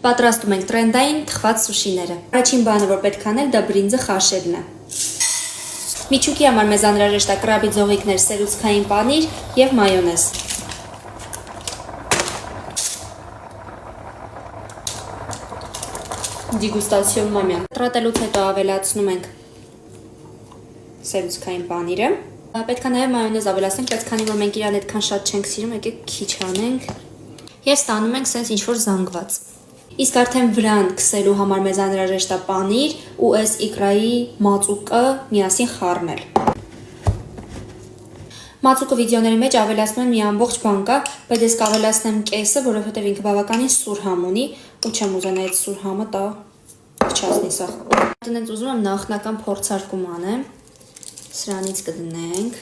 Պատրաստում ենք տրենդային թխված սուշիները։ Առաջին բանը, որ պետք է անել, դա բրինձը խաշելն է։ Միջուկի համար մեզ անհրաժեշտ է կրաբի ձողիկներ, սերուցքային պանիր եւ մայոնեզ։ Դիգուստացիոն մամյան։ Տրատելուց հետո ավելացնում ենք սերուցքային պանիրը։ Պետք է նաեւ մայոնեզ ավելացնենք, բայց քանի որ մենք իրան այդքան շատ չենք սիրում, եկեք քիչ անենք։ Եվ ստանում ենք սենց ինչ-որ զանգված։ Իսկ արդեն վրան քսելու համար մեզ անհրաժեշտ է պանիր ու այս իկրայի մածուկը միասին խառնել։ Մածուկը վիդեոների մեջ ավելացնում եմ մի ամբողջ բան կա, բայց ես կավելացնեմ կեսը, որովհետև ինքը բավականին սուր համ ունի, ու չեմ ուզենա այդ սուր համը տա փչացնի սա։ Տնենց ուզում եմ նախնական փորձարկում անեմ։ Սրանից կդնենք։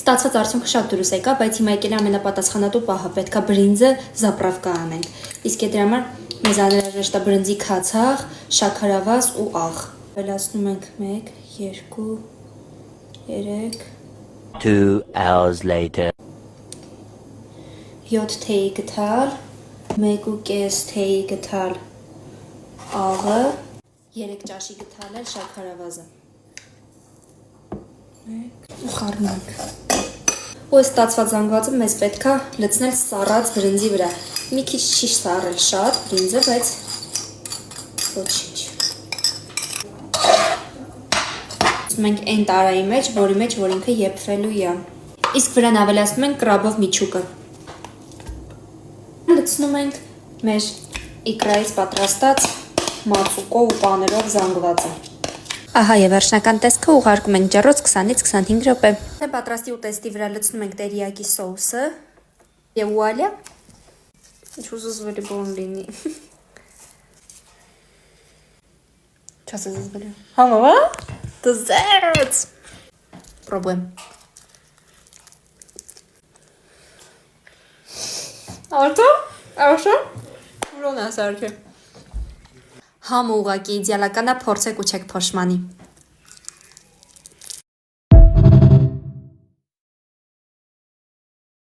Ստացված արդյունքը շատ դուրս եկա, բայց հիմա եկել է ամենապատասխանատու պահը, պետքա բրինձը զապրավկա անենք։ Իսկ դրա համար մեզ անհրաժեշտ է բրինձի քացախ, շաքարավազ ու աղ։ Ավելացնում ենք 1, 2, 3 2 hours later 7 թեյի գթալ, 1.5 թեյի գթալ աղը, 3 ճաշի գթալ շաքարավազը։ Ու խառնենք։ Ու այս ստացված զանգվածը մեզ պետքա լցնել սառած բրինձի վրա։ Մի քիչ չի սառել շատ բրինձը, բայց ոչինչ։ Մենք այն տարայի մեջ, որ ինքը եփվելու է։ Իսկ վրան ավելացնում ենք կրաբով միջուկը։ Լցնում ենք մեր իկրայից պատրաստած մածուկով ու պաներով զանգվածը։ Ահա եւ վերջնական տեսքը ուղարկում ենք ջեռոց 20-ից 25 րոպե։ Պատրաստի ուտեստի վրա լցնում ենք տերիակի սոուսը եւ վուալյա։ Ինչ ուզում բոն լինի։ Չասես զբաղ։ Համա։ Dessert։ Պրոբլեմ։ Արտո։ Ուրոն ասարքե։ Համը ուղակի իդեալական է, փորձեք ու չեք փոշմանի։